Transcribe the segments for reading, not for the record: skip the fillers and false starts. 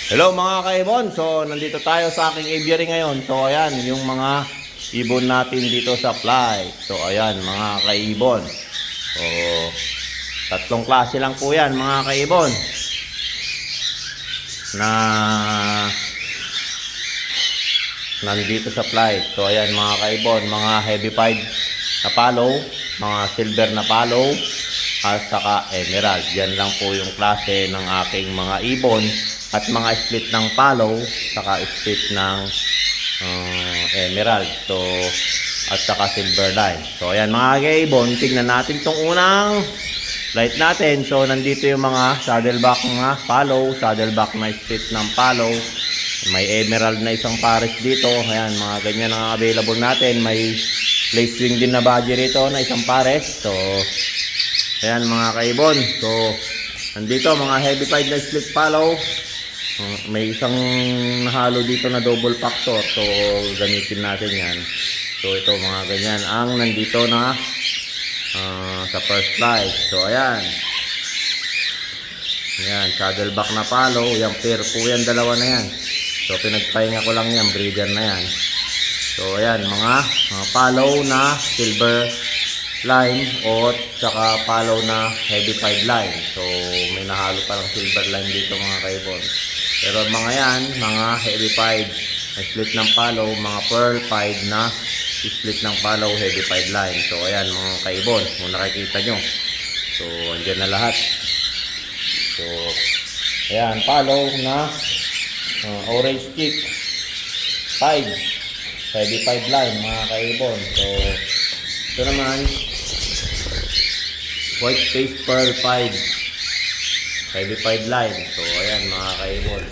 Hello mga kaibon, so nandito tayo sa aking aviary ngayon. So ayan, yung mga ibon natin dito sa fly. So ayan mga kaibon. So tatlong klase lang po yan mga kaibon na nandito sa fly. So ayan mga kaibon, mga heavy pied na palo, mga silver na palo, at saka emerald. Yan lang po yung klase ng aking mga ibon. At mga split ng palo, saka split ng emerald. So, at saka silver line. So, ayan mga kaibon, tignan natin tong unang light natin. So, nandito yung mga saddleback na palo, saddleback na split ng palo. May emerald na isang pares dito. Ayan, mga ganyan ang available natin. May lace wing din na badge rito na isang pares. So, ayan mga kaibon. So, nandito mga heavy pied na split palo. May isang nahalo dito na double factor. So, gamitin natin yan. So, ito mga ganyan. Ang nandito na sa first flight. So, ayan. Ayan, saddleback na palo. Yung pair po yan, dalawa na yan. So, pinagpahinga ko lang yan. Breeder na yan. So, ayan, mga palo na silver line o saka palo na heavy pied line. So, may nahalo palang silver line dito mga kaibon. Pero mga yan, mga heavy pied na split ng palo, mga pearl pied na split ng palo, heavy pied line. So ayan mga kaibon, kung nakikita nyo. So andyan na lahat. So ayan, palo na orange stick pied, heavy pied line mga kaibon. So ito naman, white face pearl pied, heavy pied line. So ayan mga kaibon.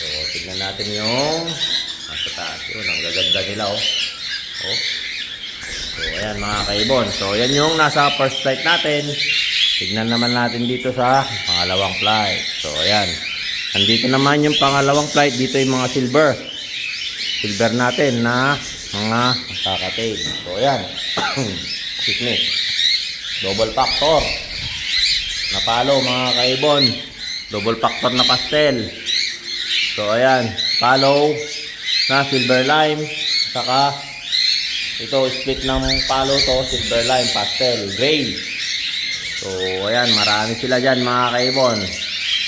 So tignan natin yung nasa taas yun. Ang gaganda nila oh. So ayan mga kaibon. So ayan yung nasa first flight natin. Tignan naman natin dito sa pangalawang flight. So ayan, andito naman yung pangalawang flight. Dito yung mga silver natin na mga kakatail. So ayan. Excuse me. Double factor na palo mga kaibon, double factor na pastel. So ayan, palo na silver lime, saka ito split ng palo to, silver lime pastel gray. So ayan, marami sila dyan mga kaibon,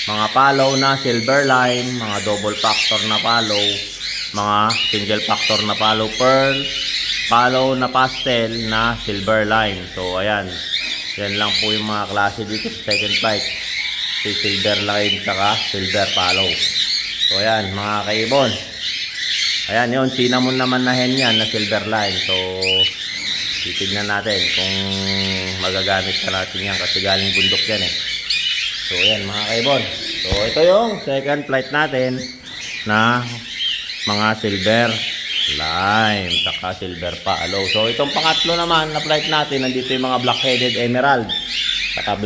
mga palo na silver lime, mga double factor na palo, mga single factor na palo pearl, palo na pastel na silver lime. So ayan, yan lang po yung mga klase dito sa second flight. Si silver line saka silver palo. So ayan mga kaibon. Ayan yun, cinnamon naman na hen yan na silver line. So titignan natin kung magagamit ka natin yan kasi galing bundok yan eh. So ayan mga kaibon. So ito yung second flight natin na mga silver lime saka silver palo. So itong pangatlo naman na flight natin, nandito yung mga black-headed emerald saka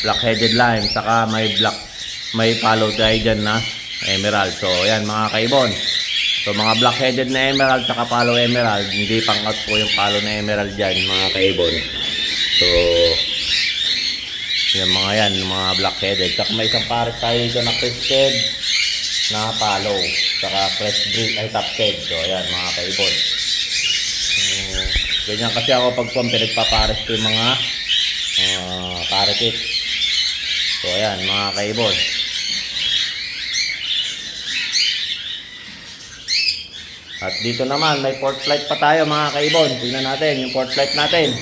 black-headed lime saka may palo tayo dyan na emerald. So ayan mga kaibon. So mga black-headed na emerald saka palo emerald, hindi pang-out po yung palo na emerald dyan mga kaibon. So yung mga yan, mga black-headed. Saka may isang pares tayo dito na crested na palo saka fresh breed ay top head. So ayan mga kaibon. Ganyan kasi ako pag pinagpapares ko yung mga parakeet. So ayan mga kaibon. At dito naman may fourth flight pa tayo mga kaibon. Tingnan natin yung fourth flight natin.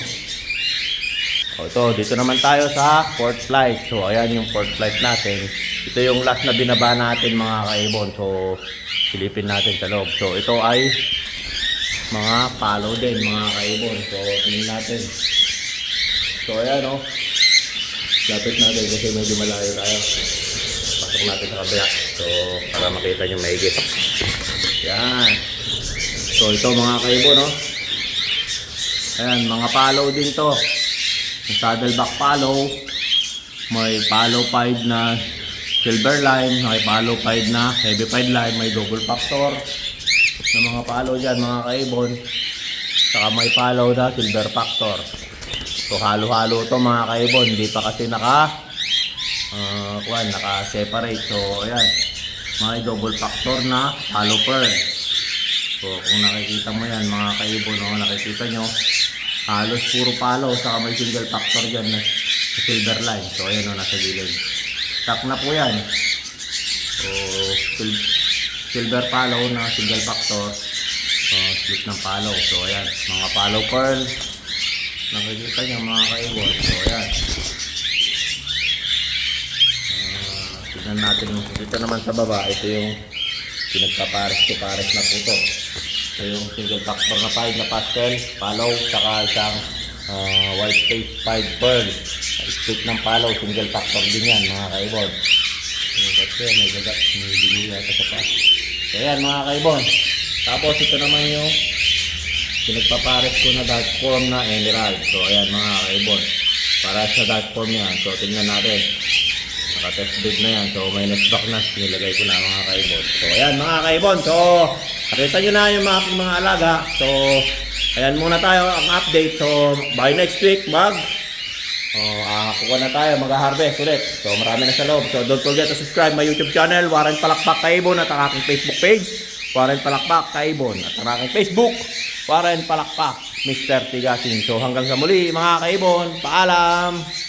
O ito, dito naman tayo sa fourth flight. So ayan yung fourth flight natin. Ito yung last na binaba natin mga kaibon. So silipin natin sa loob. So ito ay mga palo din mga kaibon. So tingnan natin. So ayan o. Lapit natin kasi medyo malayo tayo. Pasok natin sa kabila. So para makita nyo maigit. Yan. So ito mga kaibon o. Ayan, mga palo din to. Saddleback palo. May palo pied na silver line, may palo pied na heavy pied line, may double factor na mga palo dyan mga kaibon, saka may palo na silver factor. So halo-halo to mga kaibon, hindi pa kasi naka-separate. So, ayan. May double factor na hollow pearl. So, kung nakikita mo yan, mga kaibon, no, nakikita nyo, halos puro palo, saka may single factor dyan na silver line. So, ayan, no, nasa gilid. Stock na po yan. So, silver palo na single factor. So, split ng palo. So, ayan, mga palo pearl. Nakikita nyo, mga kaibon. So, ayan. Tignan natin. Dito naman sa baba, ito yung pinagpapares na puto. Ito yung single factor na 5 na pastel, palo, saka isang white face 5 pearl. Split ng palo, single factor din yan, mga kaibon. So, kasi may gagat, may bigo yata sa pa. So, ayan, mga kaibon. Tapos, ito naman yung pinagpapares ko na dark form na emerald. So, ayan, mga kaibon. Para sa dark form yan. So, tingnan natin. Naka-test bed na yan. So, may nesback na. Nilagay ko na, mga kaibon. So, ayan, mga kaibon. So, nakita nyo na yung mga alaga. So, ayan muna tayo ang update. So, by next week, kukuha na tayo, mag-harvest ulit. So, marami na sa loob. So, don't forget to subscribe my YouTube channel, Warren Palakpak Kaibon, at ang aking Facebook page, Warren Palakpak Kaibon, at ang aking Facebook, Warren Palakpak, Mr. Tigasin. So, hanggang sa muli, mga kaibon. Paalam!